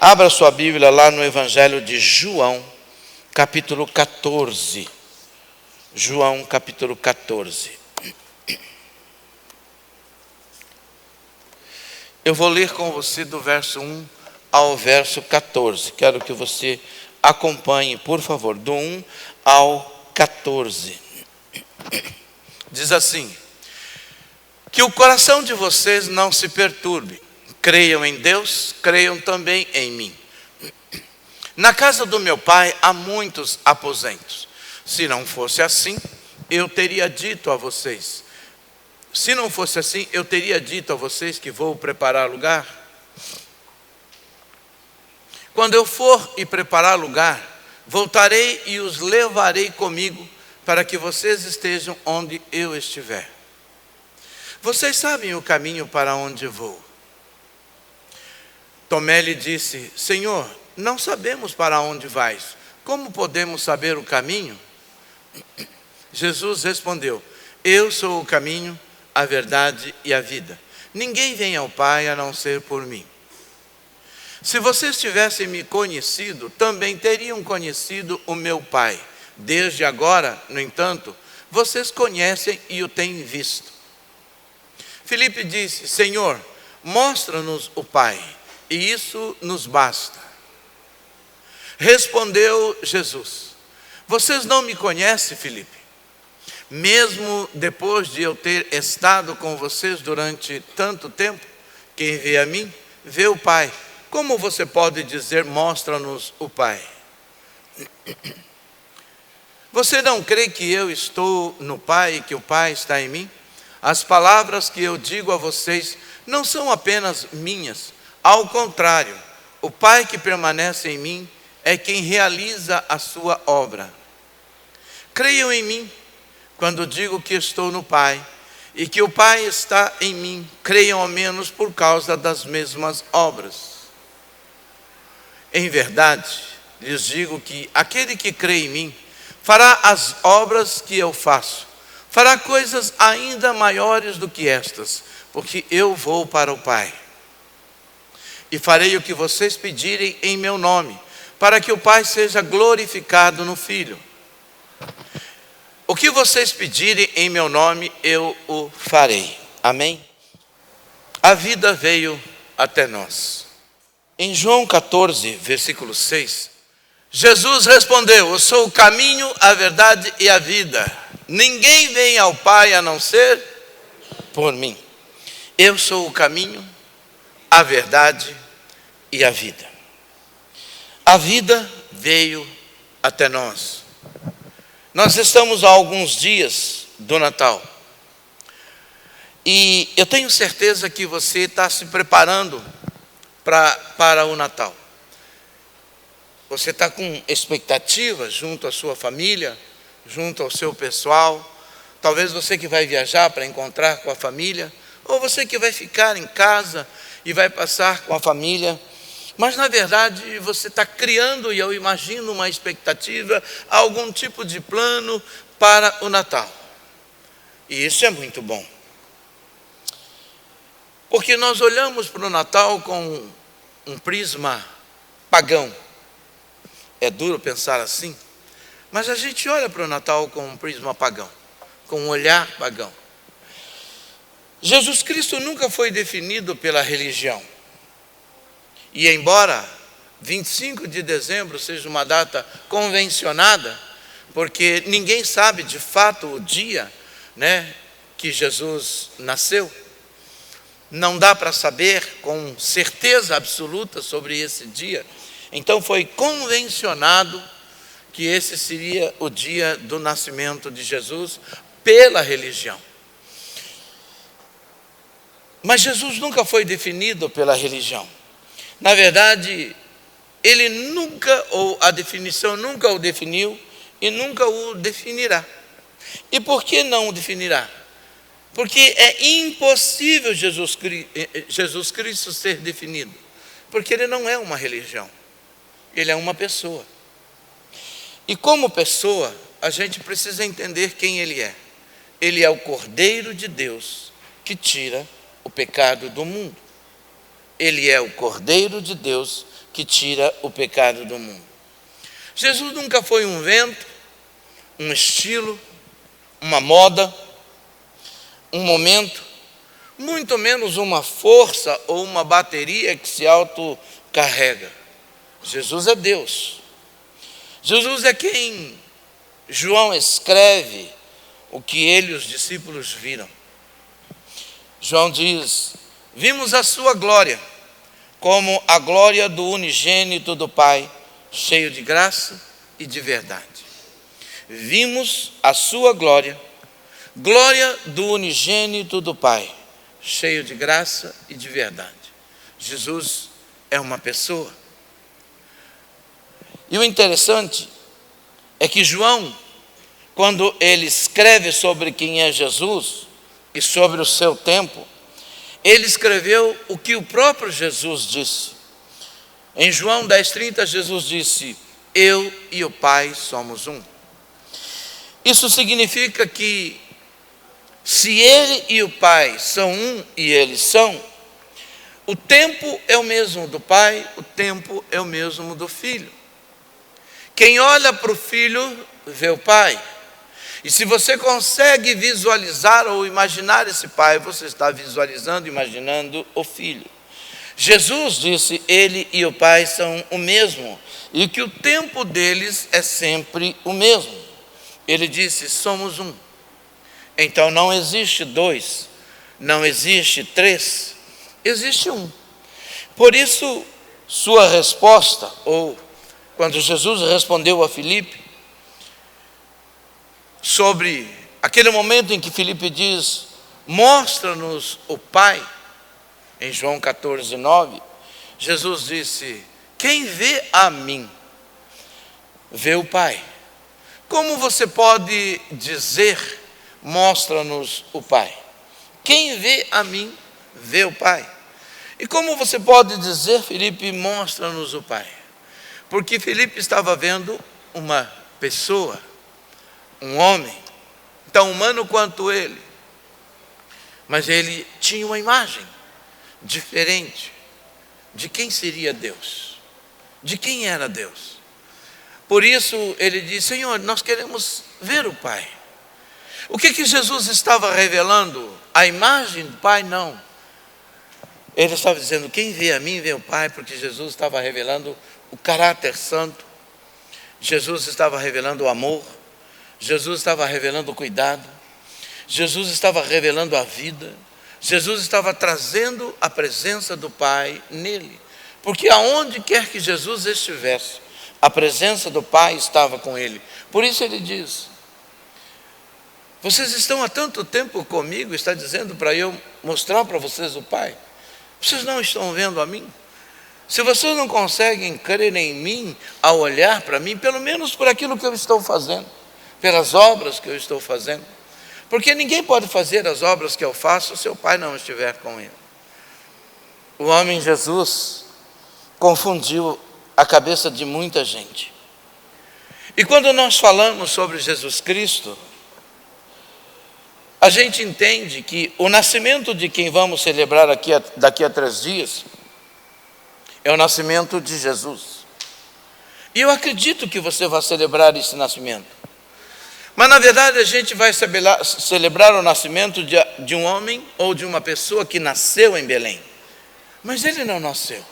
Abra sua Bíblia lá no Evangelho de João, capítulo 14. João, capítulo 14. Eu vou ler com você do verso 1 ao verso 14. Quero que você acompanhe, por favor, do 1 ao 14. Diz assim: que o coração de vocês não se perturbe. Creiam em Deus, creiam também em mim. Na casa do meu pai há muitos aposentos. Se não fosse assim, eu teria dito a vocês. Se não fosse assim, eu teria dito a vocês que vou preparar lugar. Quando eu for e preparar lugar, voltarei e os levarei comigo, para que vocês estejam onde eu estiver. Vocês sabem o caminho para onde vou. Tomé lhe disse: Senhor, não sabemos para onde vais. Como podemos saber o caminho? Jesus respondeu: Eu sou o caminho, a verdade e a vida. Ninguém vem ao Pai a não ser por mim. Se vocês tivessem me conhecido, também teriam conhecido o meu Pai. Desde agora, no entanto, vocês conhecem e o têm visto. Filipe disse: Senhor, mostra-nos o Pai, e isso nos basta. Respondeu Jesus: Vocês não me conhecem, Filipe? Mesmo depois de eu ter estado com vocês durante tanto tempo, quem vê a mim, vê o Pai. Como você pode dizer, mostra-nos o Pai? Você não crê que eu estou no Pai e que o Pai está em mim? As palavras que eu digo a vocês não são apenas minhas. Ao contrário, o Pai que permanece em mim é quem realiza a sua obra. Creiam em mim quando digo que estou no Pai e que o Pai está em mim. Creiam ao menos por causa das mesmas obras. Em verdade, lhes digo que aquele que crê em mim fará as obras que eu faço. Fará coisas ainda maiores do que estas, porque eu vou para o Pai. E farei o que vocês pedirem em meu nome, para que o Pai seja glorificado no Filho. O que vocês pedirem em meu nome, eu o farei. Amém? A vida veio até nós. Em João 14, versículo 6, Jesus respondeu: Eu sou o caminho, a verdade e a vida. Ninguém vem ao Pai a não ser por mim. Eu sou o caminho, a verdade e a vida. A vida veio até nós. Nós estamos há alguns dias do Natal. E eu tenho certeza que você está se preparando para o Natal. Você está com expectativa junto à sua família, junto ao seu pessoal. Talvez você que vai viajar para encontrar com a família, ou você que vai ficar em casa e vai passar com a família. Mas na verdade você está criando, e eu imagino, uma expectativa, algum tipo de plano para o Natal. E isso é muito bom. Porque nós olhamos para o Natal com um prisma pagão. É duro pensar assim, mas a gente olha para o Natal com um prisma pagão, com um olhar pagão. Jesus Cristo nunca foi definido pela religião. E embora 25 de dezembro seja uma data convencionada, porque ninguém sabe de fato o dia, que Jesus nasceu, não dá para saber com certeza absoluta sobre esse dia. Então foi convencionado que esse seria o dia do nascimento de Jesus pela religião. Mas Jesus nunca foi definido pela religião. Na verdade, ele nunca, ou a definição nunca o definiu e nunca o definirá. E por que não o definirá? Porque é impossível Jesus Cristo ser definido. Porque ele não é uma religião. Ele é uma pessoa. E como pessoa, a gente precisa entender quem ele é. Ele é o Cordeiro de Deus que tira o pecado do mundo. Ele é o Cordeiro de Deus que tira o pecado do mundo. Jesus nunca foi um vento, um estilo, uma moda, um momento, muito menos uma força ou uma bateria que se autocarrega. Jesus é Deus. Jesus é quem João escreve o que ele e os discípulos viram. João diz: vimos a sua glória, como a glória do unigênito do Pai, cheio de graça e de verdade. Vimos a sua glória, glória do unigênito do Pai, cheio de graça e de verdade. Jesus é uma pessoa. E o interessante é que João, quando ele escreve sobre quem é Jesus e sobre o seu tempo, ele escreveu o que o próprio Jesus disse. Em João 10,30, Jesus disse: eu e o Pai somos um. Isso significa que se ele e o Pai são um e eles são, o tempo é o mesmo do Pai, o tempo é o mesmo do Filho. Quem olha para o Filho vê o Pai. E se você consegue visualizar ou imaginar esse Pai, você está visualizando, imaginando o Filho. Jesus disse: ele e o Pai são o mesmo, e que o tempo deles é sempre o mesmo. Ele disse: somos um. Então não existe dois, não existe três, existe um. Por isso, sua resposta, ou quando Jesus respondeu a Filipe, sobre aquele momento em que Filipe diz: mostra-nos o Pai, em João 14,9, Jesus disse: quem vê a mim, vê o Pai. Como você pode dizer: mostra-nos o Pai? Quem vê a mim, vê o Pai. E como você pode dizer, Filipe, mostra-nos o Pai? Porque Filipe estava vendo uma pessoa, um homem, tão humano quanto ele, mas ele tinha uma imagem diferente de quem seria Deus, de quem era Deus. Por isso ele disse: Senhor, nós queremos ver o Pai. O que Jesus estava revelando? A imagem do Pai? Não. Ele estava dizendo: quem vê a mim, vê o Pai, porque Jesus estava revelando o caráter santo, Jesus estava revelando o amor, Jesus estava revelando o cuidado, Jesus estava revelando a vida, Jesus estava trazendo a presença do Pai nele, porque aonde quer que Jesus estivesse, a presença do Pai estava com ele. Por isso ele diz: vocês estão há tanto tempo comigo, está dizendo para eu mostrar para vocês o Pai? Vocês não estão vendo a mim? Se vocês não conseguem crer em mim, ao olhar para mim, pelo menos por aquilo que eu estou fazendo, pelas obras que eu estou fazendo, porque ninguém pode fazer as obras que eu faço se o Pai não estiver com ele. O homem Jesus confundiu a cabeça de muita gente. E quando nós falamos sobre Jesus Cristo, a gente entende que o nascimento de quem vamos celebrar daqui a 3 dias é o nascimento de Jesus. E eu acredito que você vai celebrar esse nascimento. Mas na verdade a gente vai celebrar o nascimento de um homem ou de uma pessoa que nasceu em Belém. Mas ele não nasceu.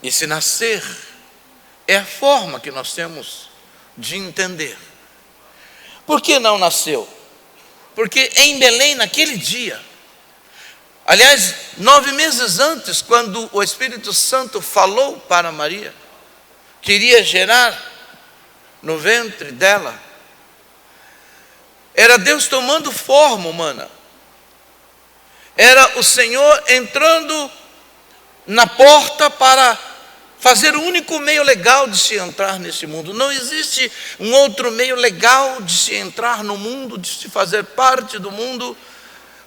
E se nascer é a forma que nós temos de entender. Por que não nasceu? Porque em Belém, naquele dia, aliás, 9 meses antes, quando o Espírito Santo falou para Maria, queria gerar no ventre dela, era Deus tomando forma humana, era o Senhor entrando na porta para fazer o único meio legal de se entrar nesse mundo. Não existe um outro meio legal de se entrar no mundo, de se fazer parte do mundo.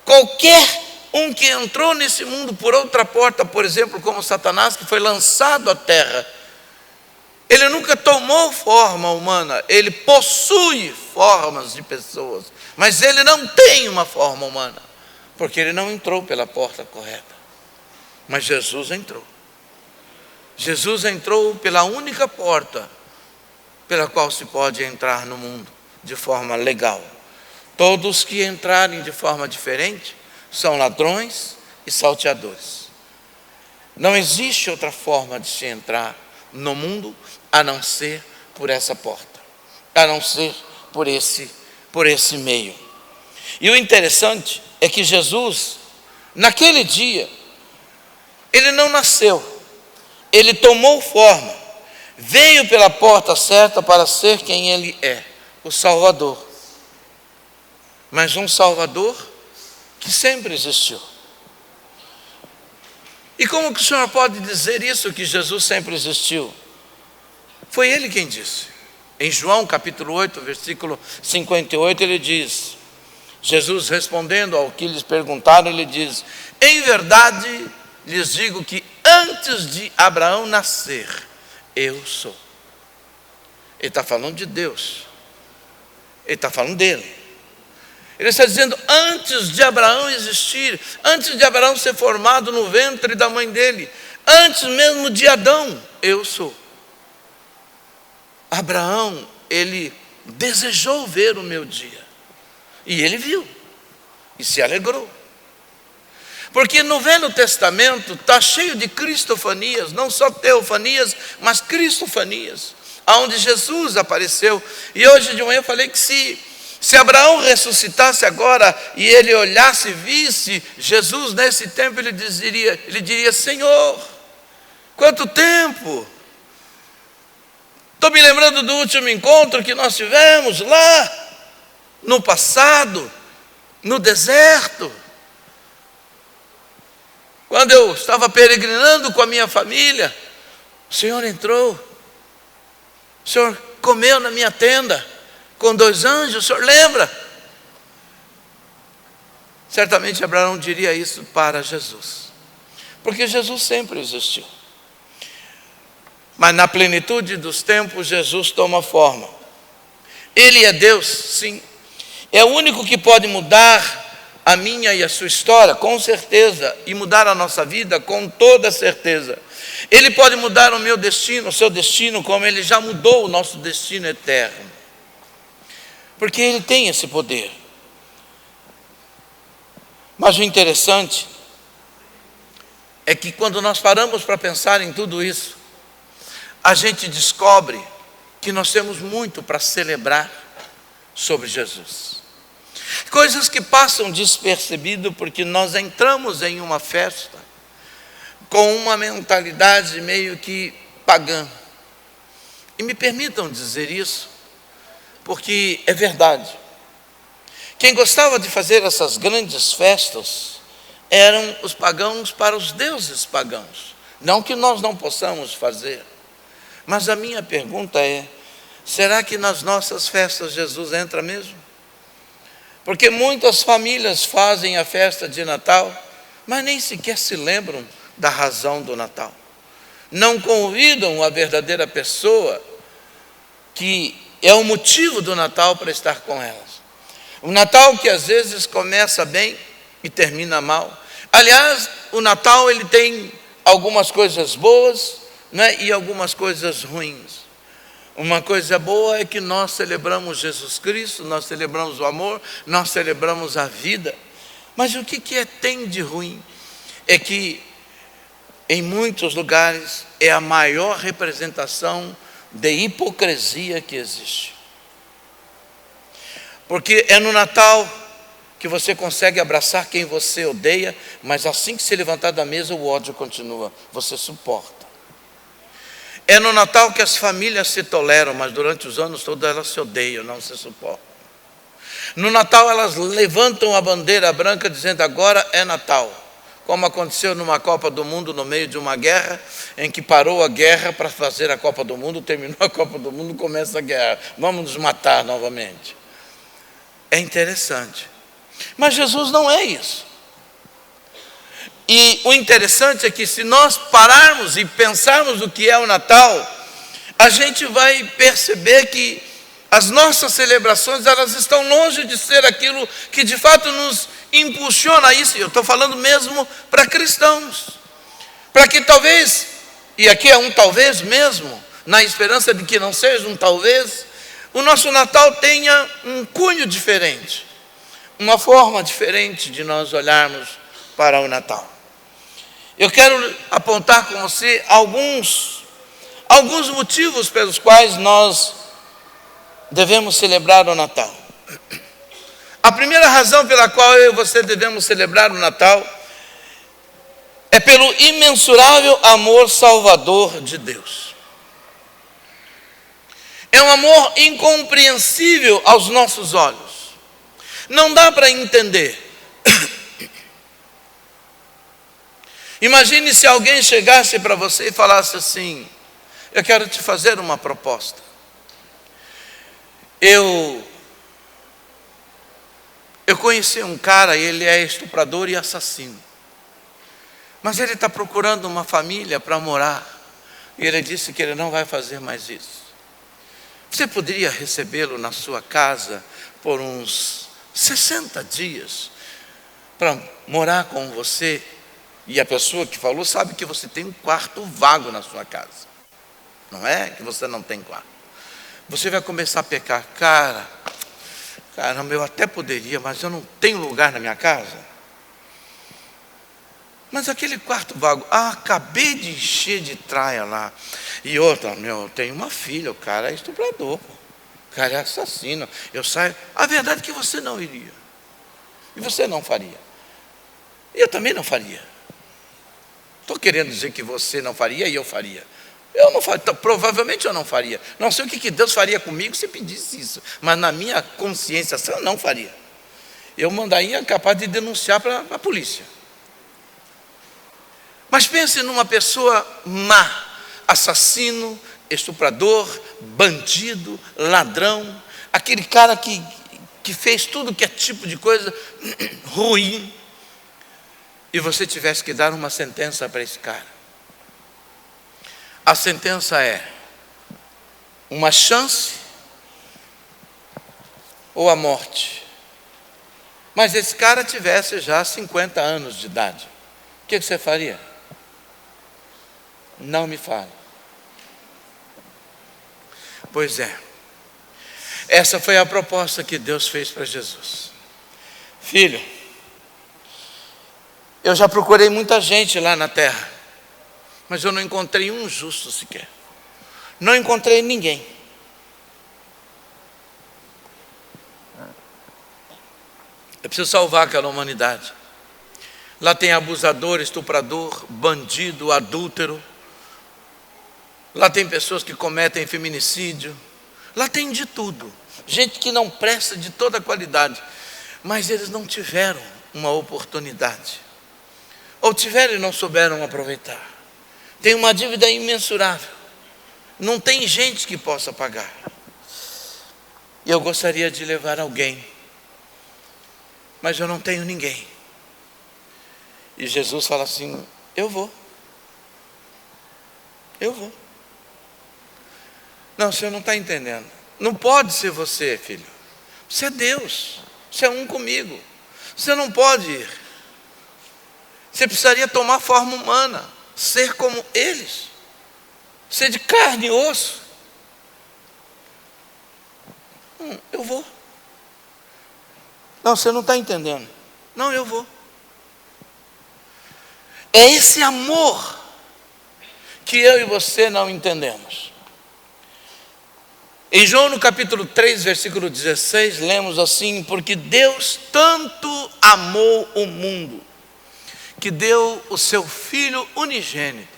Qualquer um que entrou nesse mundo por outra porta, por exemplo, como Satanás, que foi lançado à terra, ele nunca tomou forma humana, ele possui formas de pessoas, mas ele não tem uma forma humana, porque ele não entrou pela porta correta. Mas Jesus entrou. Jesus entrou pela única porta pela qual se pode entrar no mundo de forma legal. Todos que entrarem de forma diferente são ladrões e salteadores. Não existe outra forma de se entrar no mundo a não ser por essa porta, a não ser por esse meio. E o interessante é que Jesus, naquele dia, ele não nasceu, ele tomou forma, veio pela porta certa para ser quem ele é, o Salvador. Mas um Salvador que sempre existiu. E como que o senhor pode dizer isso, que Jesus sempre existiu? Foi ele quem disse. Em João capítulo 8, versículo 58, ele diz, Jesus respondendo ao que lhes perguntaram, ele diz: em verdade lhes digo que antes de Abraão nascer, eu sou. Ele está falando de Deus, ele está falando dele. Ele está dizendo, antes de Abraão existir, antes de Abraão ser formado no ventre da mãe dele, antes mesmo de Adão, eu sou. Abraão, ele desejou ver o meu dia, e ele viu, e se alegrou. Porque no Velho Testamento está cheio de cristofanias, não só teofanias, mas cristofanias, onde Jesus apareceu. E hoje de manhã eu falei que se Abraão ressuscitasse agora e ele olhasse e visse Jesus nesse tempo, ele diria: Senhor, quanto tempo! Estou me lembrando do último encontro que nós tivemos lá no passado, no deserto, quando eu estava peregrinando com a minha família. O Senhor entrou, o Senhor comeu na minha tenda com 2 anjos, o senhor lembra? Certamente Abraão diria isso para Jesus, porque Jesus sempre existiu. Mas na plenitude dos tempos, Jesus toma forma. Ele é Deus, sim. É o único que pode mudar a minha e a sua história, com certeza, e mudar a nossa vida, com toda certeza. Ele pode mudar o meu destino, o seu destino, como ele já mudou o nosso destino eterno. Porque ele tem esse poder. Mas o interessante é que quando nós paramos para pensar em tudo isso, a gente descobre que nós temos muito para celebrar sobre Jesus. Coisas que passam despercebido porque nós entramos em uma festa com uma mentalidade meio que pagã. E me permitam dizer isso, porque é verdade. Quem gostava de fazer essas grandes festas eram os pagãos para os deuses pagãos. Não que nós não possamos fazer, mas a minha pergunta é: será que nas nossas festas Jesus entra mesmo? Porque muitas famílias fazem a festa de Natal, mas nem sequer se lembram da razão do Natal. Não convidam a verdadeira pessoa que é o motivo do Natal para estar com elas. O Natal que às vezes começa bem e termina mal. Aliás, o Natal ele tem algumas coisas boas, né, e algumas coisas ruins. Uma coisa boa é que nós celebramos Jesus Cristo, nós celebramos o amor, nós celebramos a vida. Mas o que tem de ruim? É que em muitos lugares é a maior representação de hipocrisia que existe. Porque é no Natal que você consegue abraçar quem você odeia, mas assim que se levantar da mesa o ódio continua, você suporta. É no Natal que as famílias se toleram, mas durante os anos todos elas se odeiam, não se suportam. No Natal elas levantam a bandeira branca dizendo: agora é Natal. Como aconteceu numa Copa do Mundo no meio de uma guerra, em que parou a guerra para fazer a Copa do Mundo, terminou a Copa do Mundo, começa a guerra. Vamos nos matar novamente. É interessante. Mas Jesus não é isso. E o interessante é que se nós pararmos e pensarmos o que é o Natal, a gente vai perceber que as nossas celebrações, elas estão longe de ser aquilo que de fato nos impulsiona a isso. Eu estou falando mesmo para cristãos, para que talvez e aqui é um talvez mesmo, na esperança de que não seja um talvez, o nosso Natal tenha um cunho diferente, uma forma diferente de nós olharmos para o Natal. Eu quero apontar com você alguns motivos pelos quais nós devemos celebrar o Natal. A primeira razão pela qual eu e você devemos celebrar o Natal é pelo imensurável amor salvador de Deus. É um amor incompreensível aos nossos olhos. Não dá para entender. Imagine se alguém chegasse para você e falasse assim: eu quero te fazer uma proposta. Eu conheci um cara, ele é estuprador e assassino. Mas ele está procurando uma família para morar. E ele disse que ele não vai fazer mais isso. Você poderia recebê-lo na sua casa por uns 60 dias para morar com você? E a pessoa que falou sabe que você tem um quarto vago na sua casa. Não é que você não tem quarto. Você vai começar a pecar. Caramba, eu até poderia, mas eu não tenho lugar na minha casa. Mas aquele quarto vago, acabei de encher de traia lá. E outra, eu tenho uma filha, o cara é estuprador, o cara é assassino. Eu saio. A verdade é que você não iria. E você não faria. E eu também não faria. Estou querendo dizer que você não faria e eu faria. Eu não faria, provavelmente eu não faria. Não sei o que Deus faria comigo se pedisse isso. Mas na minha consciência eu não faria. Eu mandaria capaz de denunciar para a polícia. Mas pense numa pessoa má, assassino, estuprador, bandido, ladrão, aquele cara que fez tudo que é tipo de coisa ruim, e você tivesse que dar uma sentença para esse cara. A sentença é uma chance ou a morte. Mas esse cara tivesse já 50 anos de idade, o que você faria? Não me fale. Pois é, essa foi a proposta que Deus fez para Jesus. Filho, eu já procurei muita gente lá na terra, mas eu não encontrei um justo sequer. Não encontrei ninguém. Eu preciso salvar aquela humanidade. Lá tem abusador, estuprador, bandido, adúltero. Lá tem pessoas que cometem feminicídio. Lá tem de tudo. Gente que não presta, de toda qualidade. Mas eles não tiveram uma oportunidade. Ou tiveram e não souberam aproveitar. Tem uma dívida imensurável. Não tem gente que possa pagar. E eu gostaria de levar alguém. Mas eu não tenho ninguém. E Jesus fala assim: eu vou. Eu vou. Não, o senhor não está entendendo. Não pode ser você, filho. Você é Deus. Você é um comigo. Você não pode ir. Você precisaria tomar forma humana. Ser como eles. Ser de carne e osso. Eu vou. Não, você não está entendendo. Não, eu vou. É esse amor que eu e você não entendemos. Em João no capítulo 3, versículo 16, lemos assim: porque Deus tanto amou o mundo, que deu o seu Filho unigênito,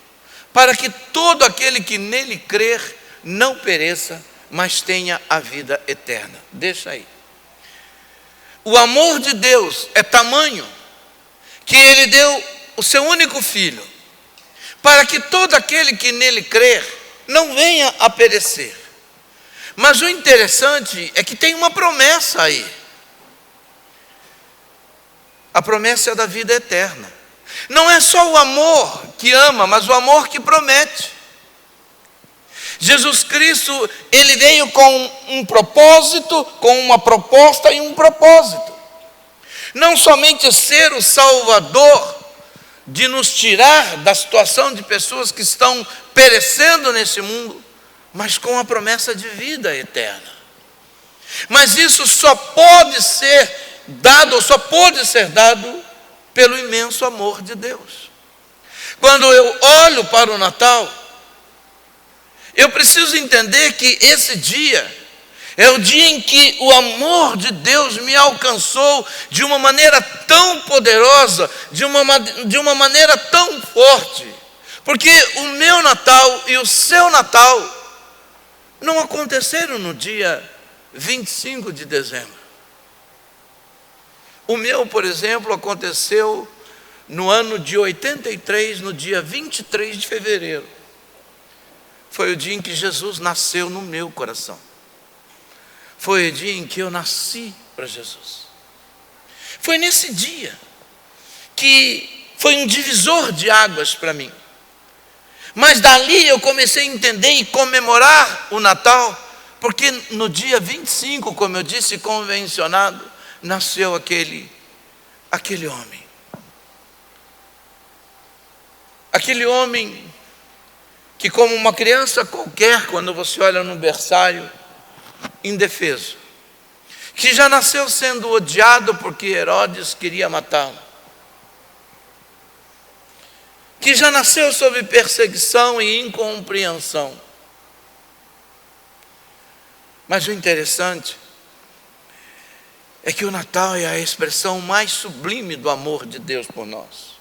para que todo aquele que nele crer não pereça, mas tenha a vida eterna. Deixa aí. O amor de Deus é tamanho, que Ele deu o seu único Filho, para que todo aquele que nele crer não venha a perecer. Mas o interessante é que tem uma promessa aí. A promessa é da vida eterna. Não é só o amor que ama, mas o amor que promete. Jesus Cristo, Ele veio com um propósito, com uma proposta e um propósito. Não somente ser o Salvador de nos tirar da situação de pessoas que estão perecendo nesse mundo, mas com a promessa de vida eterna. Mas isso só pode ser dado, ou só pode ser dado pelo imenso amor de Deus. Quando eu olho para o Natal, eu preciso entender que esse dia é o dia em que o amor de Deus me alcançou de uma maneira tão poderosa, de uma maneira tão forte. Porque o meu Natal e o seu Natal não aconteceram no dia 25 de dezembro. O meu, por exemplo, aconteceu no ano de 83, no dia 23 de fevereiro. Foi o dia em que Jesus nasceu no meu coração. Foi o dia em que eu nasci para Jesus. Foi nesse dia que foi um divisor de águas para mim. Mas dali eu comecei a entender e comemorar o Natal, porque no dia 25, como eu disse, convencionado, nasceu aquele homem. Aquele homem que, como uma criança qualquer, quando você olha no berçário, indefeso, que já nasceu sendo odiado porque Herodes queria matá-lo, que já nasceu sob perseguição e incompreensão. Mas o interessante é que o Natal é a expressão mais sublime do amor de Deus por nós.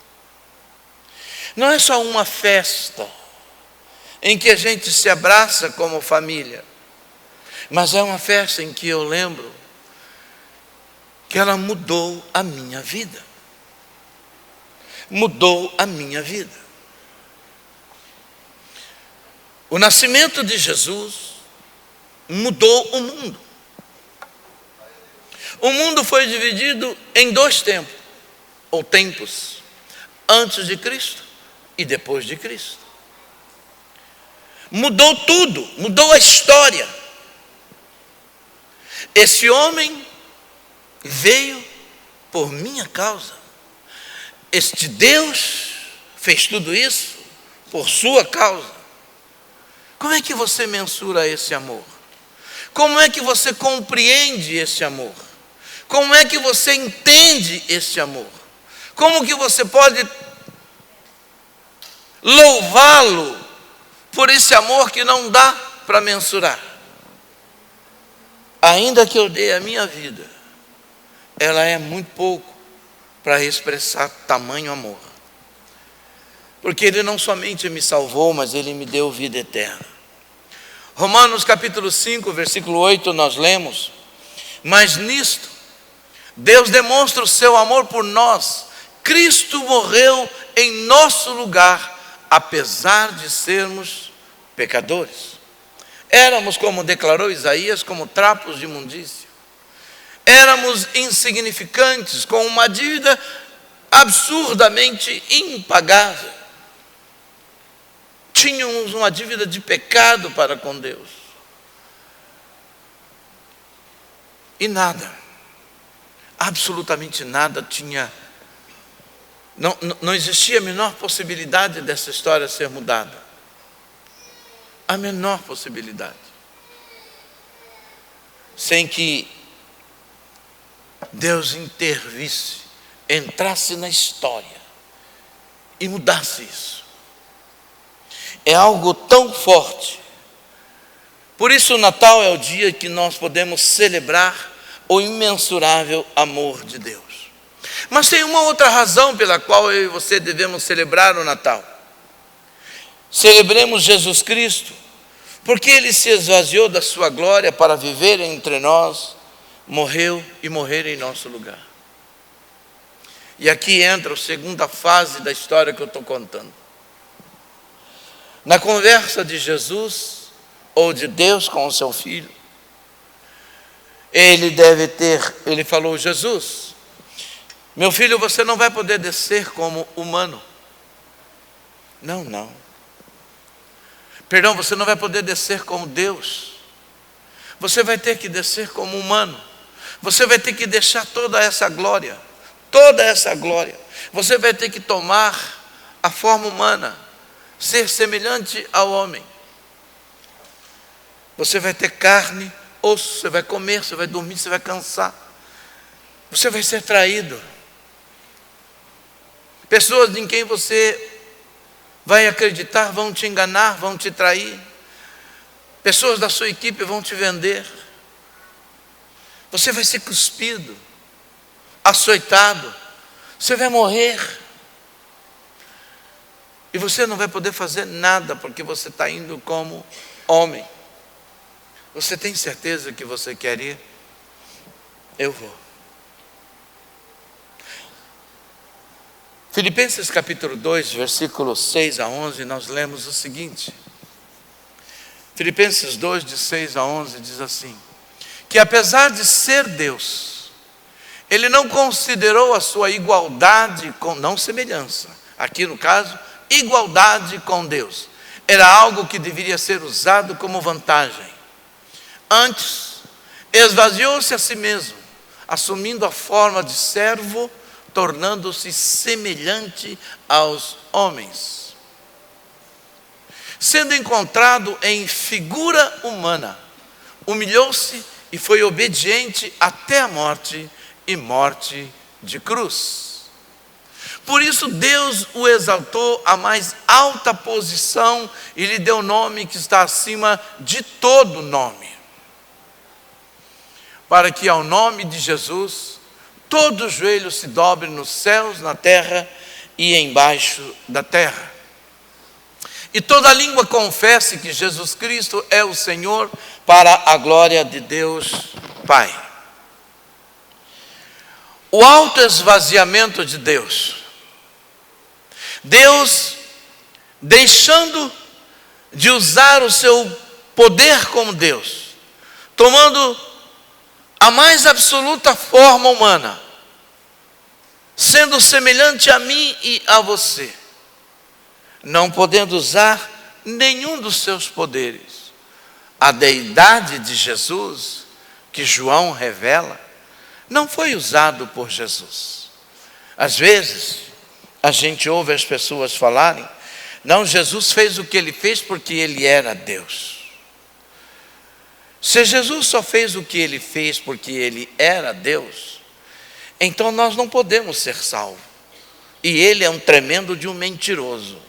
Não é só uma festa em que a gente se abraça como família, mas é uma festa em que eu lembro que ela mudou a minha vida. Mudou a minha vida. O nascimento de Jesus mudou o mundo. O mundo foi dividido em dois tempos, ou tempos, antes de Cristo e depois de Cristo. Mudou tudo, mudou a história. Esse homem veio por minha causa. Este Deus fez tudo isso por sua causa. Como é que você mensura esse amor? Como é que você compreende esse amor? Como é que você entende esse amor? Como que você pode louvá-lo por esse amor que não dá para mensurar? Ainda que eu dê a minha vida, ela é muito pouco para expressar tamanho amor. Porque Ele não somente me salvou, mas Ele me deu vida eterna. Romanos capítulo 5, versículo 8, nós lemos: mas nisto, Deus demonstra o seu amor por nós. Cristo morreu em nosso lugar, apesar de sermos pecadores. Éramos, como declarou Isaías, como trapos de imundícia. Éramos insignificantes, com uma dívida absurdamente impagável. Tínhamos uma dívida de pecado para com Deus. E nada, absolutamente nada tinha, não existia a menor possibilidade dessa história ser mudada. A menor possibilidade. Sem que Deus intervisse, entrasse na história e mudasse isso. É algo tão forte. Por isso o Natal é o dia que nós podemos celebrar o imensurável amor de Deus. Mas tem uma outra razão pela qual eu e você devemos celebrar o Natal. Celebremos Jesus Cristo, porque Ele se esvaziou da sua glória para viver entre nós, morreu e morrer em nosso lugar. E aqui entra a segunda fase da história que eu estou contando. Na conversa de Jesus, ou de Deus com o seu filho, ele falou: Jesus, meu filho, você não vai poder descer como humano. Não. Perdão, você não vai poder descer como Deus. Você vai ter que descer como humano. Você vai ter que deixar toda essa glória. Você vai ter que tomar a forma humana, ser semelhante ao homem. Você vai ter carne, osso, você vai comer, você vai dormir, você vai cansar. Você vai ser traído. Pessoas em quem você vai acreditar vão te enganar, vão te trair. Pessoas da sua equipe vão te vender. Você vai ser cuspido, açoitado. Você vai morrer. E você não vai poder fazer nada, porque você está indo como homem. Você tem certeza que você quer ir? Eu vou. Filipenses capítulo 2, versículos 6 a 11, nós lemos o seguinte. Filipenses 2, de 6 a 11, diz assim: que apesar de ser Deus, Ele não considerou a sua igualdade, não semelhança, aqui no caso, igualdade com Deus, era algo que deveria ser usado como vantagem. Antes, esvaziou-se a si mesmo, assumindo a forma de servo, tornando-se semelhante aos homens. Sendo encontrado em figura humana, humilhou-se e foi obediente até a morte, e morte de cruz. Por isso Deus o exaltou à mais alta posição e lhe deu o nome que está acima de todo nome, para que ao nome de Jesus todo joelho se dobre nos céus, na terra e embaixo da terra, e toda língua confesse que Jesus Cristo é o Senhor, para a glória de Deus Pai. O autoesvaziamento de Deus. Deus deixando de usar o seu poder como Deus, tomando a mais absoluta forma humana, sendo semelhante a mim e a você, não podendo usar nenhum dos seus poderes. A deidade de Jesus, que João revela, não foi usado por Jesus. Às vezes, a gente ouve as pessoas falarem: não, Jesus fez o que Ele fez porque Ele era Deus. Se Jesus só fez o que Ele fez porque Ele era Deus, então nós não podemos ser salvos. E Ele é um tremendo de um mentiroso.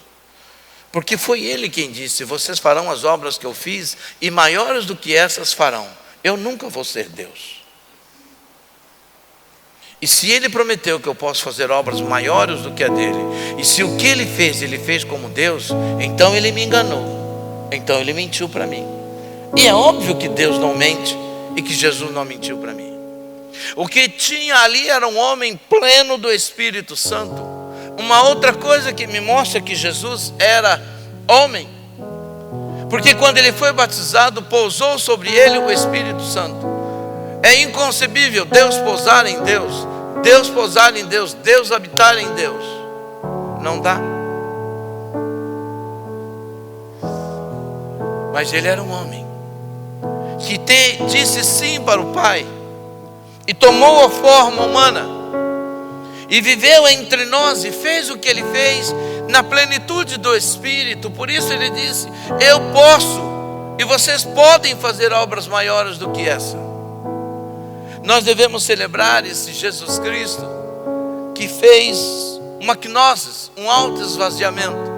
Porque foi Ele quem disse: vocês farão as obras que eu fiz, e maiores do que essas farão. Eu nunca vou ser Deus. E se Ele prometeu que eu posso fazer obras maiores do que a dele, e se o que Ele fez como Deus, então Ele me enganou, então Ele mentiu para mim. E é óbvio que Deus não mente, e que Jesus não mentiu para mim. O que tinha ali era um homem pleno do Espírito Santo. Uma outra coisa que me mostra que Jesus era homem, porque quando Ele foi batizado, pousou sobre Ele o Espírito Santo. É inconcebível Deus pousar em Deus, Deus pousar em Deus, Deus habitar em Deus. Não dá. Mas Ele era um homem que disse sim para o Pai, e tomou a forma humana, e viveu entre nós, e fez o que Ele fez na plenitude do Espírito. Por isso Ele disse: eu posso, e vocês podem fazer obras maiores do que essa. Nós devemos celebrar esse Jesus Cristo que fez uma quinosis, um autoesvaziamento,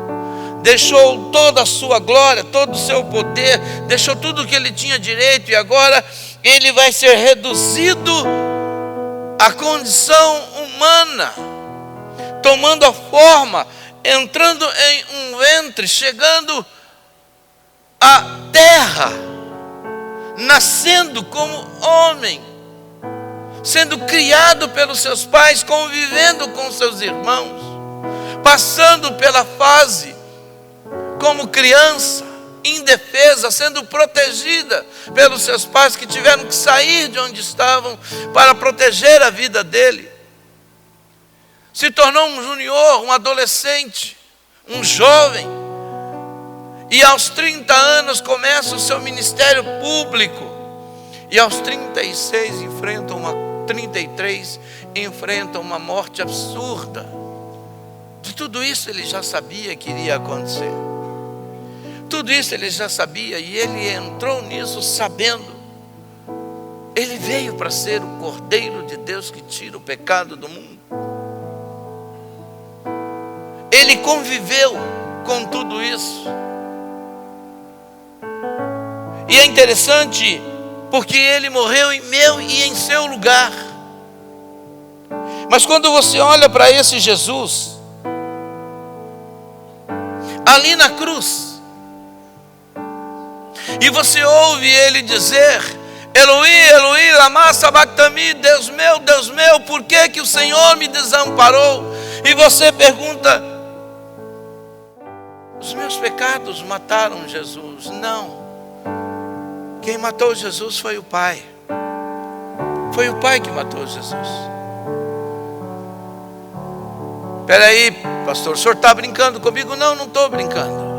deixou toda a sua glória, todo o seu poder, deixou tudo o que Ele tinha direito, e agora Ele vai ser reduzido à condição humana, tomando a forma, entrando em um ventre, chegando à terra, nascendo como homem, sendo criado pelos seus pais, convivendo com seus irmãos, passando pela fase como criança, indefesa, sendo protegida pelos seus pais, que tiveram que sair de onde estavam para proteger a vida dele. Se tornou um junior, um adolescente, um jovem, e aos 30 anos começa o seu ministério público, e aos 33 enfrenta uma morte absurda. De tudo isso ele já sabia que iria acontecer. Tudo isso ele já sabia e ele entrou nisso sabendo. Ele veio para ser o Cordeiro de Deus que tira o pecado do mundo. Ele conviveu com tudo isso. E é interessante porque ele morreu em meu e em seu lugar. Mas quando você olha para esse Jesus, ali na cruz, e você ouve ele dizer: Eloi, Eloi, lama sabachthani, Deus meu, por que que o Senhor me desamparou? E você pergunta: os meus pecados mataram Jesus? Não. Quem matou Jesus foi o Pai. Foi o Pai que matou Jesus. Espera aí, pastor, o senhor está brincando comigo? Não, não estou brincando.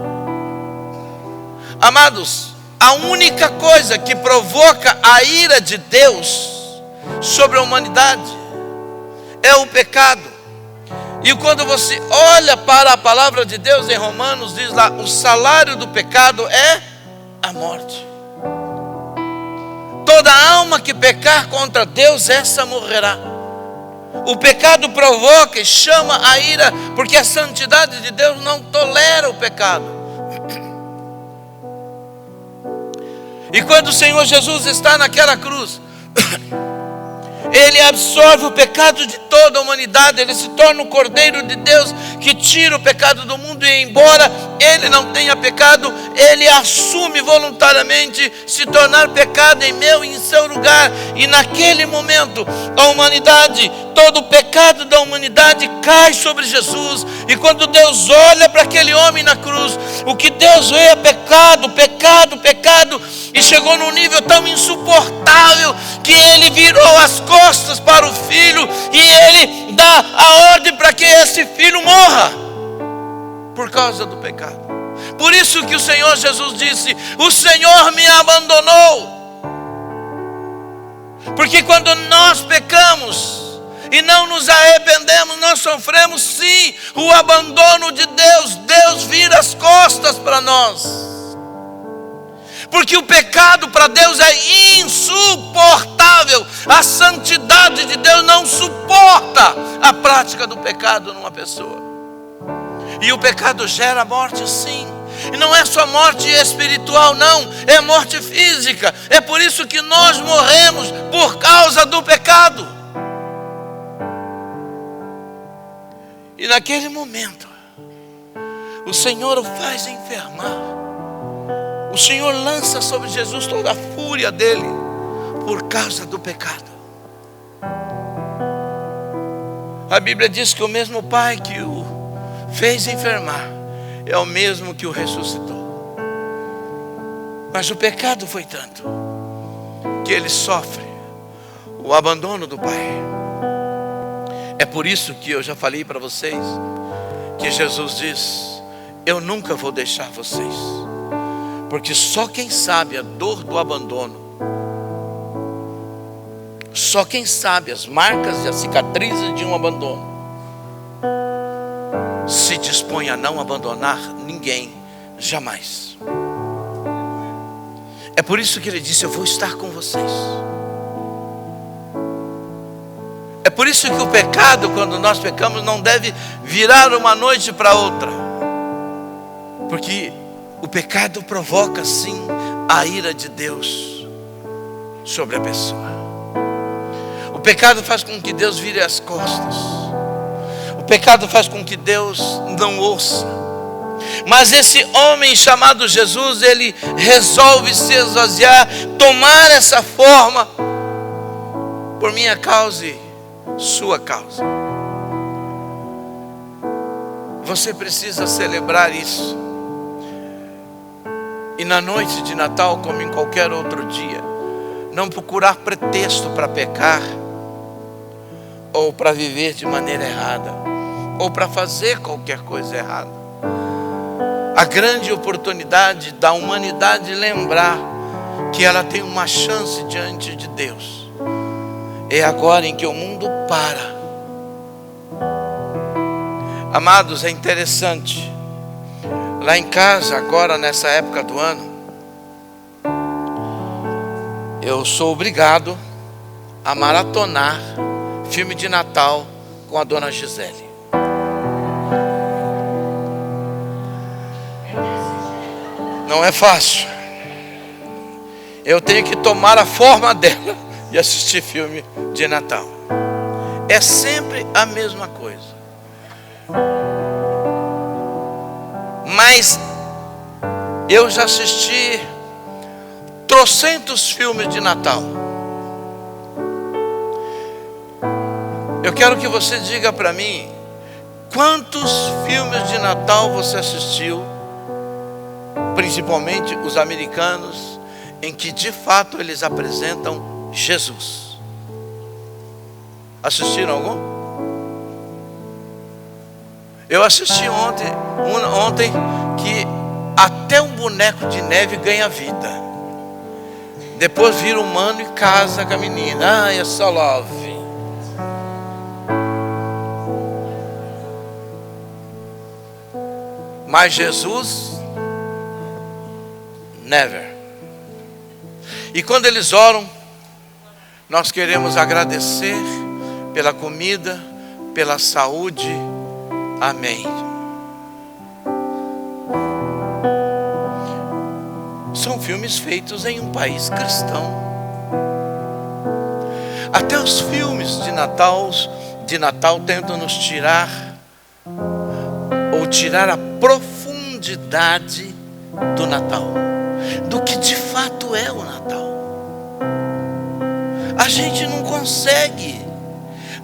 Amados, a única coisa que provoca a ira de Deus sobre a humanidade é o pecado. E quando você olha para a palavra de Deus em Romanos, diz lá: o salário do pecado é a morte. Toda alma que pecar contra Deus, essa morrerá. O pecado provoca e chama a ira, porque a santidade de Deus não tolera o pecado. E quando o Senhor Jesus está naquela cruz, Ele absorve o pecado de toda a humanidade. Ele se torna o Cordeiro de Deus que tira o pecado do mundo. E embora Ele não tenha pecado, Ele assume voluntariamente se tornar pecado em meu e em seu lugar. E naquele momento, a humanidade, todo o pecado da humanidade cai sobre Jesus. E quando Deus olha para aquele homem na cruz, o que Deus vê é pecado, pecado, pecado. E chegou num nível tão insuportável que Ele virou as costas para o filho e Ele dá a ordem para que esse filho morra por causa do pecado. Por isso que o Senhor Jesus disse: o Senhor me abandonou. Porque quando nós pecamos e não nos arrependemos, nós sofremos sim o abandono de Deus. Deus vira as costas para nós. Porque o pecado para Deus é insuportável. A santidade de Deus não suporta a prática do pecado numa pessoa. E o pecado gera morte, sim. E não é só morte espiritual, não. É morte física. É por isso que nós morremos por causa do pecado. E naquele momento, o Senhor o faz enfermar. O Senhor lança sobre Jesus toda a fúria dele por causa do pecado. A Bíblia diz que o mesmo Pai que o fez enfermar é o mesmo que o ressuscitou. Mas o pecado foi tanto que ele sofre o abandono do Pai. É por isso que eu já falei para vocês que Jesus diz: eu nunca vou deixar vocês. Porque só quem sabe a dor do abandono, só quem sabe as marcas e as cicatrizes de um abandono, se dispõe a não abandonar ninguém, jamais. É por isso que Ele disse: eu vou estar com vocês. É por isso que o pecado, quando nós pecamos, não deve virar uma noite para outra. Porque o pecado provoca sim a ira de Deus sobre a pessoa. O pecado faz com que Deus vire as costas. O pecado faz com que Deus não ouça. Mas esse homem chamado Jesus, ele resolve se esvaziar, tomar essa forma por minha causa e sua causa. Você precisa celebrar isso. E na noite de Natal, como em qualquer outro dia, não procurar pretexto para pecar, ou para viver de maneira errada, ou para fazer qualquer coisa errada. A grande oportunidade da humanidade lembrar que ela tem uma chance diante de Deus é agora em que o mundo para. Amados, é interessante. Lá em casa, agora nessa época do ano, eu sou obrigado a maratonar filme de Natal com a dona Gisele. Não é fácil. Eu tenho que tomar a forma dela e assistir filme de Natal. É sempre a mesma coisa. Mas eu já assisti trocentos filmes de Natal. Eu quero que você diga para mim, quantos filmes de Natal você assistiu, principalmente os americanos, em que de fato eles apresentam Jesus? Assistiram algum? Eu assisti ontem que até um boneco de neve ganha vida. Depois vira humano e casa com a menina. Ai, é só love. Mas Jesus, never. E quando eles oram, nós queremos agradecer pela comida, pela saúde. Amém. São filmes feitos em um país cristão. Até os filmes de Natal tentam nos tirar a profundidade do Natal, do que de fato é o Natal. A gente não consegue.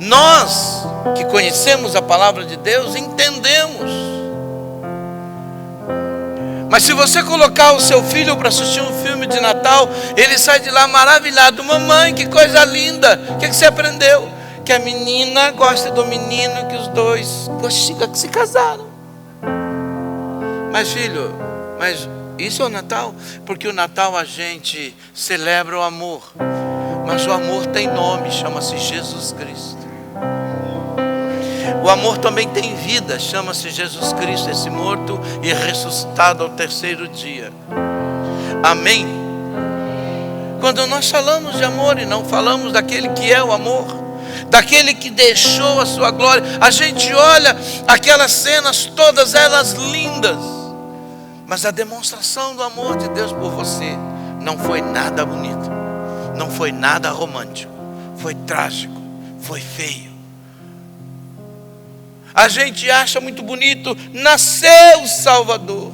Nós que conhecemos a palavra de Deus entendemos. Mas se você colocar o seu filho para assistir um filme de Natal, ele sai de lá maravilhado. Mamãe, que coisa linda. O que você aprendeu? Que a menina gosta do menino, que os dois se casaram. Mas filho, isso é o Natal? Porque o Natal a gente celebra o amor. Mas o amor tem nome, chama-se Jesus Cristo. O amor também tem vida, chama-se Jesus Cristo, esse morto e ressuscitado ao terceiro dia. Amém? Quando nós falamos de amor e não falamos daquele que é o amor, daquele que deixou a sua glória, a gente olha aquelas cenas, todas elas lindas, mas a demonstração do amor de Deus por você não foi nada bonito, não foi nada romântico, foi trágico, foi feio. A gente acha muito bonito, nasceu o Salvador.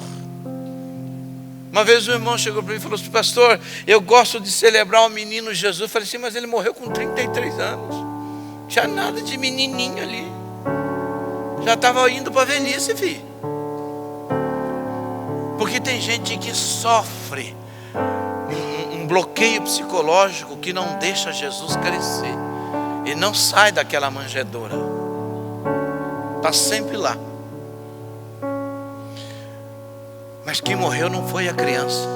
Uma vez um irmão chegou para mim e falou assim: pastor, eu gosto de celebrar o menino Jesus. Eu falei assim: mas ele morreu com 33 anos. Tinha nada de menininho ali. Já estava indo para a velhice, filho. Porque tem gente que sofre um bloqueio psicológico que não deixa Jesus crescer. E não sai daquela manjedoura. Está sempre lá. Mas quem morreu não foi a criança,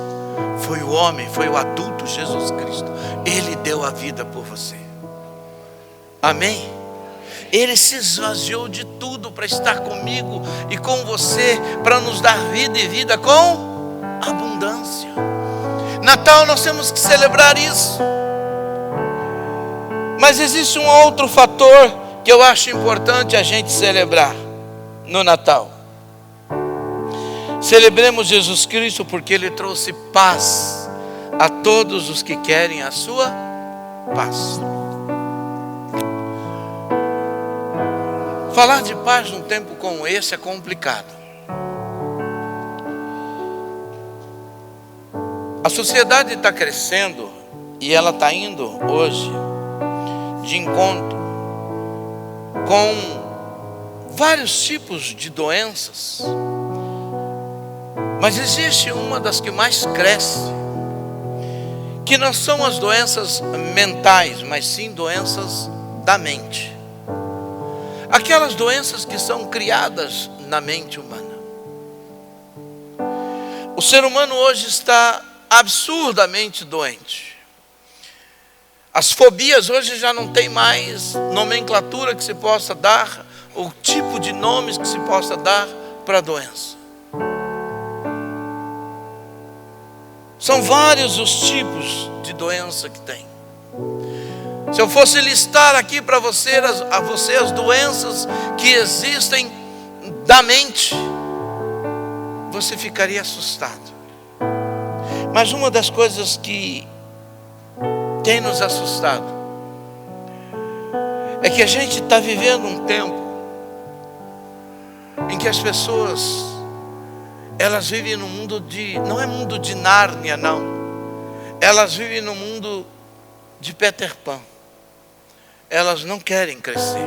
foi o homem, foi o adulto Jesus Cristo. Ele deu a vida por você. Amém? Ele se esvaziou de tudo para estar comigo e com você, para nos dar vida e vida com abundância. Natal nós temos que celebrar isso. Mas existe um outro fator que eu acho importante a gente celebrar no Natal. Celebremos Jesus Cristo porque Ele trouxe paz a todos os que querem a sua paz. Falar de paz num tempo como esse é complicado. A sociedade está crescendo e ela está indo hoje de encontro com vários tipos de doenças, mas existe uma das que mais cresce, que não são as doenças mentais, mas sim doenças da mente. Aquelas doenças que são criadas na mente humana. O ser humano hoje está absurdamente doente. As fobias hoje já não tem mais nomenclatura que se possa dar o tipo de nomes que se possa dar para a doença. São vários os tipos de doença que tem. Se eu fosse listar aqui para você as doenças que existem da mente, você ficaria assustado. Mas uma das coisas que tem nos assustado é que a gente está vivendo um tempo em que as pessoas, elas vivem no mundo não é mundo de Nárnia, não. Elas vivem no mundo de Peter Pan. Elas não querem crescer.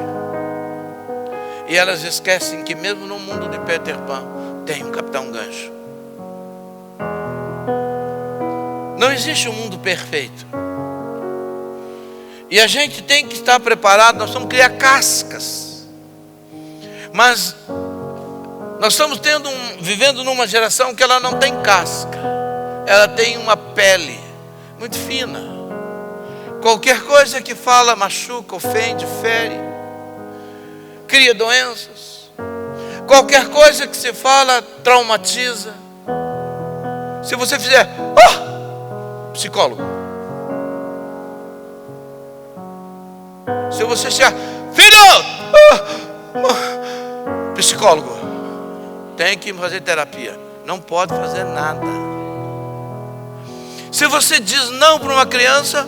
E elas esquecem que mesmo no mundo de Peter Pan tem um Capitão Gancho. Não existe um mundo perfeito. E a gente tem que estar preparado. Nós vamos criar cascas. Mas nós estamos vivendo numa geração que ela não tem casca. Ela tem uma pele muito fina. Qualquer coisa que fala machuca, ofende, fere, cria doenças. Qualquer coisa que se fala traumatiza. Se você fizer, psicólogo. Se você chegar, filho, psicólogo. Tem que fazer terapia. Não pode fazer nada. Se você diz não para uma criança,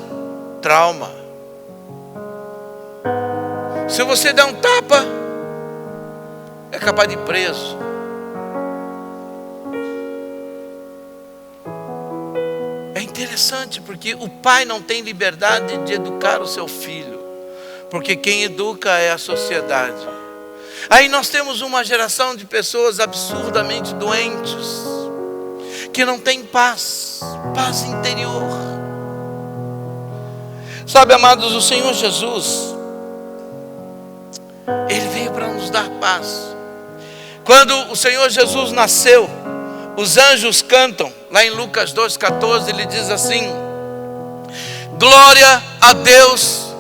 trauma. Se você der um tapa, é capaz de ir preso. É interessante porque o pai não tem liberdade de educar o seu filho, porque quem educa é a sociedade. Aí nós temos uma geração de pessoas absurdamente doentes, que não tem paz interior. Sabe, amados, o Senhor Jesus, Ele veio para nos dar paz. Quando o Senhor Jesus nasceu, os anjos cantam, lá em Lucas 2,14, ele diz assim: glória a Deus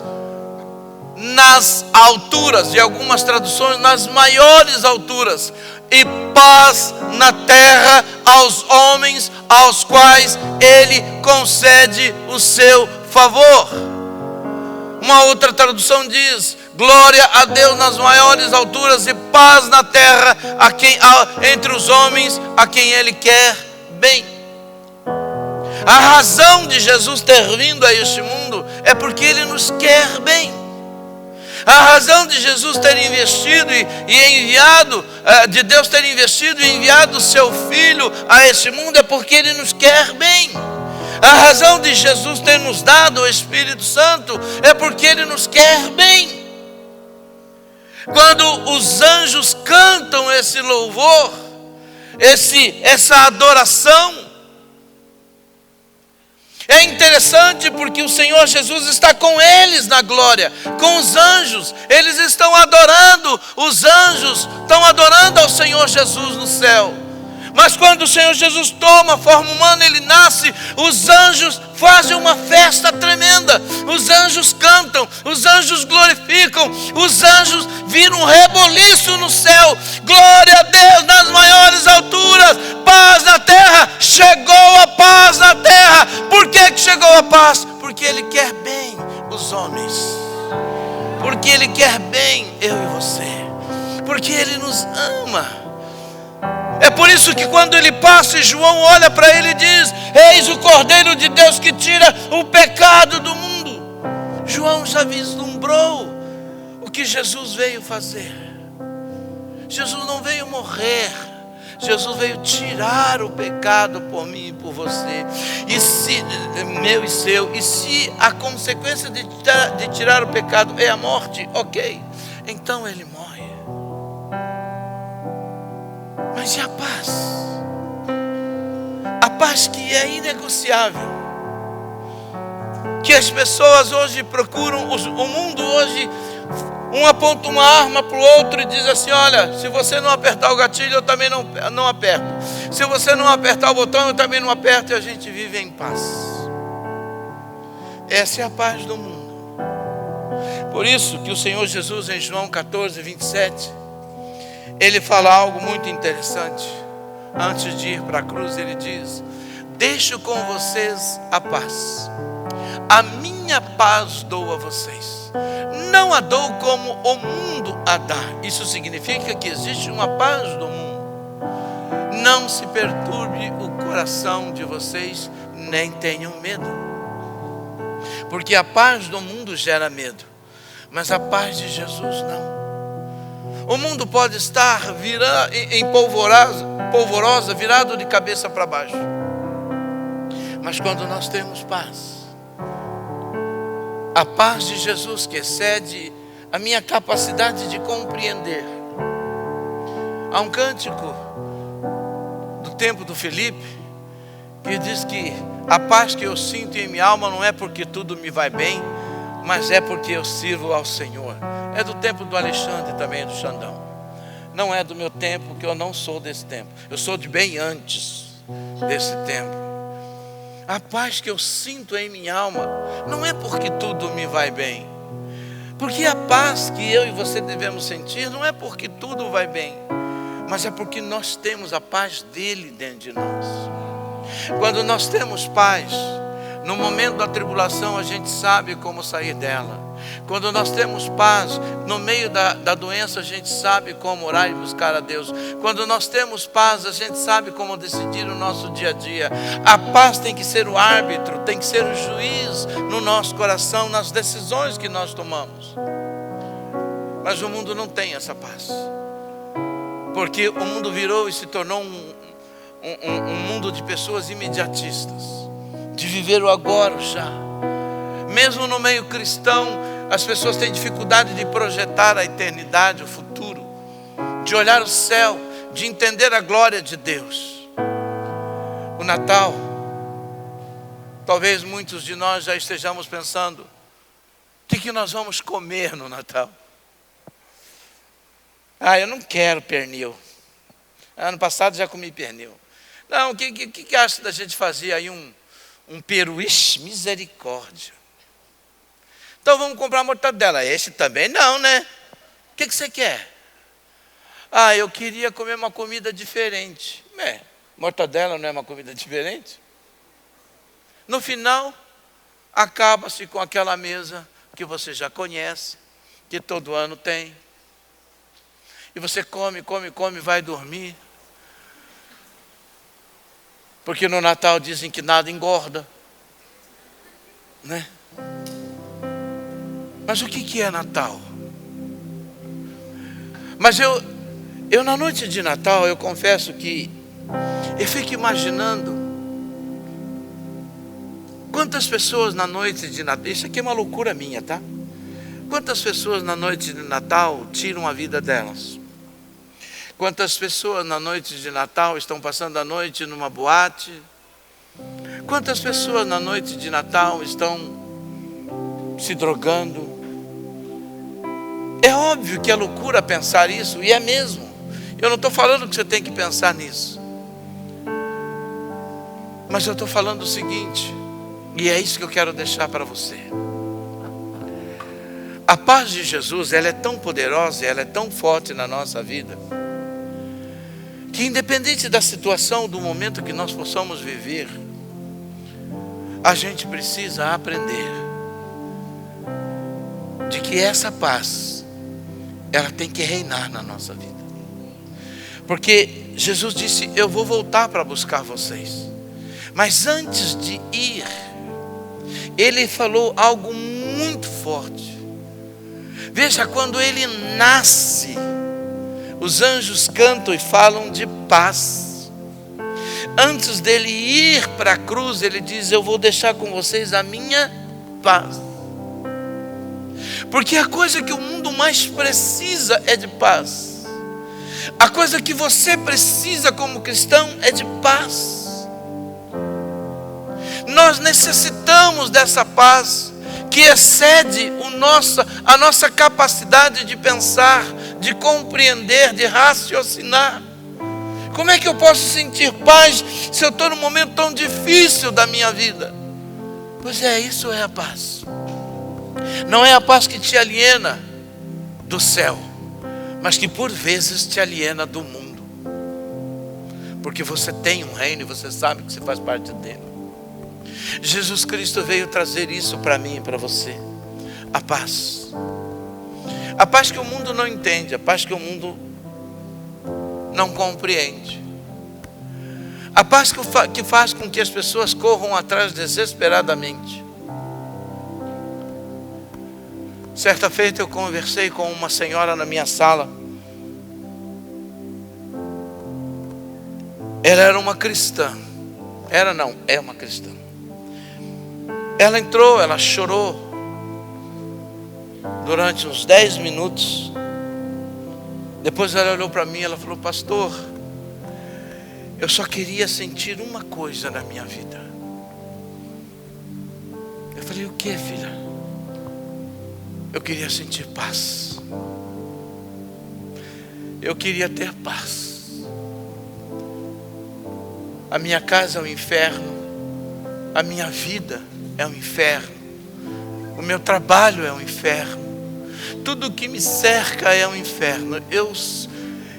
nas alturas, e algumas traduções, nas maiores alturas, e paz na terra aos homens aos quais Ele concede o seu favor. Uma outra tradução diz: glória a Deus nas maiores alturas e paz na terra entre os homens a quem Ele quer bem. A razão de Jesus ter vindo a este mundo é porque Ele nos quer bem. A razão de Jesus ter investido e enviado, de Deus ter investido e enviado o seu Filho a este mundo é porque Ele nos quer bem. A razão de Jesus ter nos dado o Espírito Santo é porque Ele nos quer bem. Quando os anjos cantam esse louvor, essa adoração, é interessante porque o Senhor Jesus está com eles na glória, com os anjos. Eles estão adorando, os anjos estão adorando ao Senhor Jesus no céu. Mas quando o Senhor Jesus toma a forma humana, Ele nasce, os anjos fazem uma festa tremenda. Os anjos cantam, os anjos glorificam, os anjos viram um reboliço no céu. Glória a Deus nas maiores alturas, paz na terra. Chegou a paz na terra. Por que chegou a paz? Porque Ele quer bem os homens. Porque Ele quer bem eu e você. Porque Ele nos ama. É por isso que quando Ele passa e João olha para Ele e diz: eis o Cordeiro de Deus que tira o pecado do mundo. João já vislumbrou o que Jesus veio fazer. Jesus não veio morrer, Jesus veio tirar o pecado por mim e por você. E se meu e seu, e se a consequência de tirar o pecado é a morte, ok, então Ele morre. Mas e a paz? A paz que é inegociável, que as pessoas hoje procuram, o mundo hoje, um aponta uma arma para o outro e diz assim: olha, se você não apertar o gatilho, eu também não aperto. Se você não apertar o botão, eu também não aperto, e a gente vive em paz. Essa é a paz do mundo. Por isso que o Senhor Jesus, em João 14, 27, ele fala algo muito interessante. Antes de ir para a cruz, ele diz: deixo com vocês a paz, a minha paz dou a vocês, não a dou como o mundo a dá. Isso significa que existe uma paz do mundo. Não se perturbe o coração de vocês, nem tenham medo, porque a paz do mundo gera medo, mas a paz de Jesus não. O mundo pode estar em polvorosa, virado de cabeça para baixo, mas quando nós temos paz, a paz de Jesus que excede a minha capacidade de compreender. Há um cântico do tempo do Felipe que diz que a paz que eu sinto em minha alma não é porque tudo me vai bem, mas é porque eu sirvo ao Senhor. É do tempo do Alexandre também, do Xandão. Não é do meu tempo, que eu não sou desse tempo. Eu sou de bem antes desse tempo. A paz que eu sinto em minha alma não é porque tudo me vai bem. Porque a paz que eu e você devemos sentir não é porque tudo vai bem, mas é porque nós temos a paz dele dentro de nós. Quando nós temos paz, no momento da tribulação a gente sabe como sair dela. Quando nós temos paz, no meio da doença a gente sabe como orar e buscar a Deus. Quando nós temos paz, a gente sabe como decidir o nosso dia a dia. A paz tem que ser o árbitro, tem que ser o juiz no nosso coração, nas decisões que nós tomamos. Mas o mundo não tem essa paz, porque o mundo virou e se tornou um mundo de pessoas imediatistas, de viver o agora, o já. Mesmo no meio cristão, as pessoas têm dificuldade de projetar a eternidade, o futuro, de olhar o céu, de entender a glória de Deus. O Natal, talvez muitos de nós já estejamos pensando: o que nós vamos comer no Natal? Eu não quero pernil. Ano passado já comi pernil. Não, o que acha da gente fazer aí um peru? Ixi, misericórdia. Então vamos comprar mortadela. Esse também não, né? O que você quer? Eu queria comer uma comida diferente. Mortadela não é uma comida diferente? No final, acaba-se com aquela mesa que você já conhece, que todo ano tem. E você come, vai dormir. Porque no Natal dizem que nada engorda, né? Mas o que é Natal? Mas eu na noite de Natal, eu confesso que eu fico imaginando quantas pessoas na noite de Natal, isso aqui é uma loucura minha, tá? Quantas pessoas na noite de Natal tiram a vida delas? Quantas pessoas na noite de Natal estão passando a noite numa boate? Quantas pessoas na noite de Natal estão se drogando? É óbvio que é loucura pensar isso, e é mesmo. Eu não estou falando que você tem que pensar nisso, mas eu estou falando o seguinte, e é isso que eu quero deixar para você. A paz de Jesus, ela é tão poderosa, ela é tão forte na nossa vida, que independente da situação, do momento que nós possamos viver, a gente precisa aprender de que essa paz, ela tem que reinar na nossa vida. Porque Jesus disse: eu vou voltar para buscar vocês. Mas antes de ir, Ele falou algo muito forte. Veja, quando Ele nasce, os anjos cantam e falam de paz. Antes dele ir para a cruz, Ele diz: eu vou deixar com vocês a minha paz. Porque a coisa que o mundo mais precisa é de paz. A coisa que você precisa como cristão é de paz. Nós necessitamos dessa paz que excede a nossa capacidade de pensar, de compreender, de raciocinar. Como é que eu posso sentir paz se eu estou num momento tão difícil da minha vida? Pois é, isso é a paz. Não é a paz que te aliena do céu, mas que por vezes te aliena do mundo. Porque você tem um reino e você sabe que você faz parte dele. Jesus Cristo veio trazer isso para mim e para você. A paz. A paz que o mundo não entende, a paz que o mundo não compreende. A paz que faz com que as pessoas corram atrás desesperadamente. Certa feita eu conversei com uma senhora na minha sala. Ela era uma cristã. É uma cristã. Ela entrou, ela chorou durante uns 10 minutos. Depois ela olhou para mim e ela falou: pastor, eu só queria sentir uma coisa na minha vida. Eu falei: o que, filha? Eu queria sentir paz. Eu queria ter paz. A minha casa é um inferno. A minha vida é um inferno. O meu trabalho é um inferno. Tudo que me cerca é um inferno.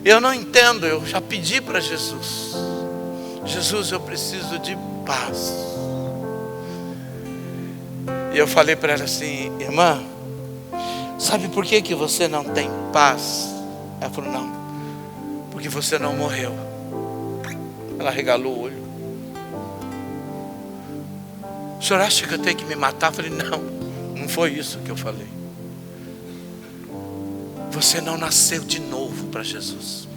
Eu não entendo. Eu já pedi para Jesus: Jesus, eu preciso de paz. E eu falei para ela assim: irmã, sabe por que você não tem paz? Ela falou: não, porque você não morreu. Ela regalou o olho. O senhor acha que eu tenho que me matar? Eu falei: não foi isso que eu falei. Você não nasceu de novo para Jesus.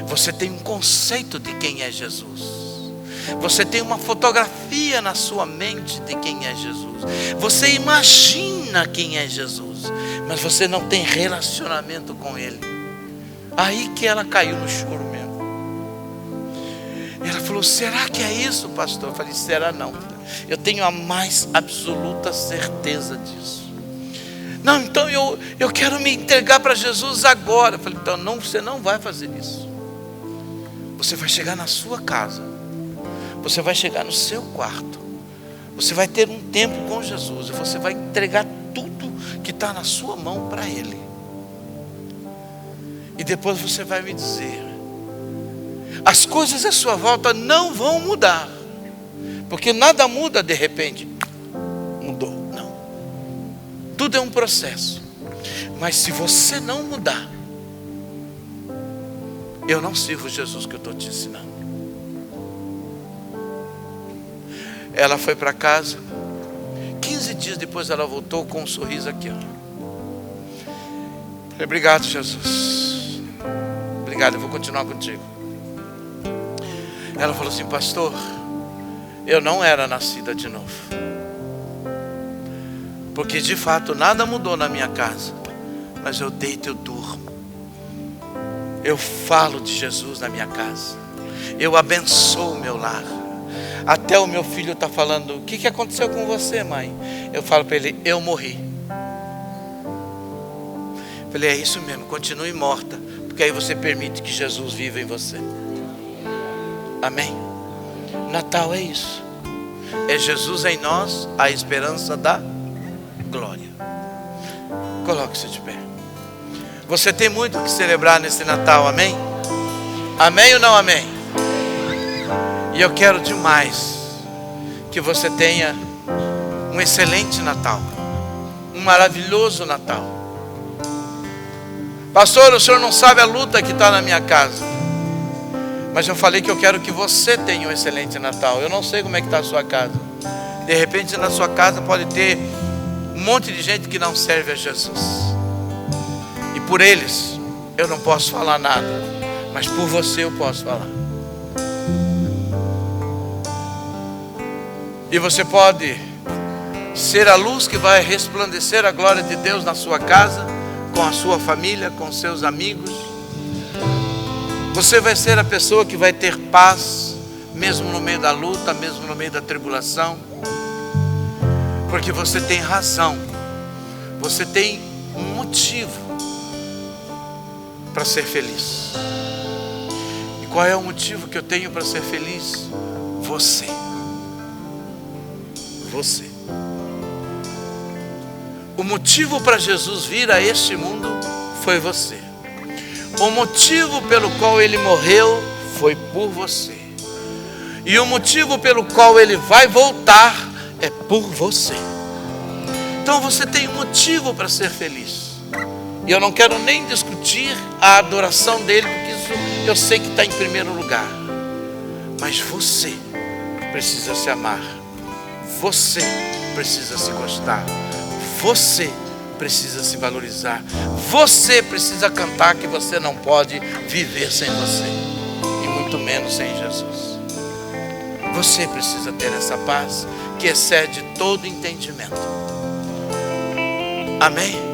Você tem um conceito de quem é Jesus. Você tem uma fotografia na sua mente de quem é Jesus. Você imagina quem é Jesus, mas você não tem relacionamento com Ele. Aí que ela caiu no choro mesmo. E ela falou: será que é isso, pastor? Eu falei: será não. Eu tenho a mais absoluta certeza disso. Não, então eu quero me entregar para Jesus agora. Eu falei: então não, você não vai fazer isso. Você vai chegar na sua casa. Você vai chegar no seu quarto. Você vai ter um tempo com Jesus. E você vai entregar tudo que está na sua mão para Ele. E depois você vai me dizer: as coisas à sua volta não vão mudar. Porque nada muda de repente. Mudou. Não. Tudo é um processo. Mas se você não mudar, eu não sirvo Jesus que eu estou te ensinando. Ela foi para casa. 15 dias depois ela voltou com um sorriso aqui, ó. Falei: obrigado, Jesus. Obrigado, eu vou continuar contigo. Ela falou assim: pastor, eu não era nascida de novo. Porque de fato nada mudou na minha casa. Mas eu deito, eu durmo. Eu falo de Jesus na minha casa. Eu abençoo o meu lar. Até o meu filho está falando: o que aconteceu com você, mãe? Eu falo para ele: eu morri. Eu falei: é isso mesmo, continue morta, porque aí você permite que Jesus viva em você. Amém? Natal é isso. É Jesus em nós, a esperança da glória. Coloque-se de pé. Você tem muito o que celebrar nesse Natal, amém? Amém ou não amém? E eu quero demais que você tenha um excelente Natal, um maravilhoso Natal. Pastor, o senhor não sabe a luta que está na minha casa. Mas eu falei que eu quero que você tenha um excelente Natal. Eu não sei como é que está a sua casa. De repente na sua casa pode ter um monte de gente que não serve a Jesus. E por eles eu não posso falar nada. Mas por você eu posso falar. E você pode ser a luz que vai resplandecer a glória de Deus na sua casa, com a sua família, com seus amigos. Você vai ser a pessoa que vai ter paz, mesmo no meio da luta, mesmo no meio da tribulação. Porque você tem razão. Você tem um motivo para ser feliz. E qual é o motivo que eu tenho para ser feliz? Você. Você. O motivo para Jesus vir a este mundo foi você. O motivo pelo qual Ele morreu foi por você. E o motivo pelo qual Ele vai voltar é por você. Então você tem um motivo para ser feliz. E eu não quero nem discutir a adoração dele, porque isso eu sei que está em primeiro lugar. Mas você precisa se amar. Você precisa se gostar. Você precisa se valorizar. Você precisa cantar que você não pode viver sem você. E muito menos sem Jesus. Você precisa ter essa paz que excede todo entendimento. Amém?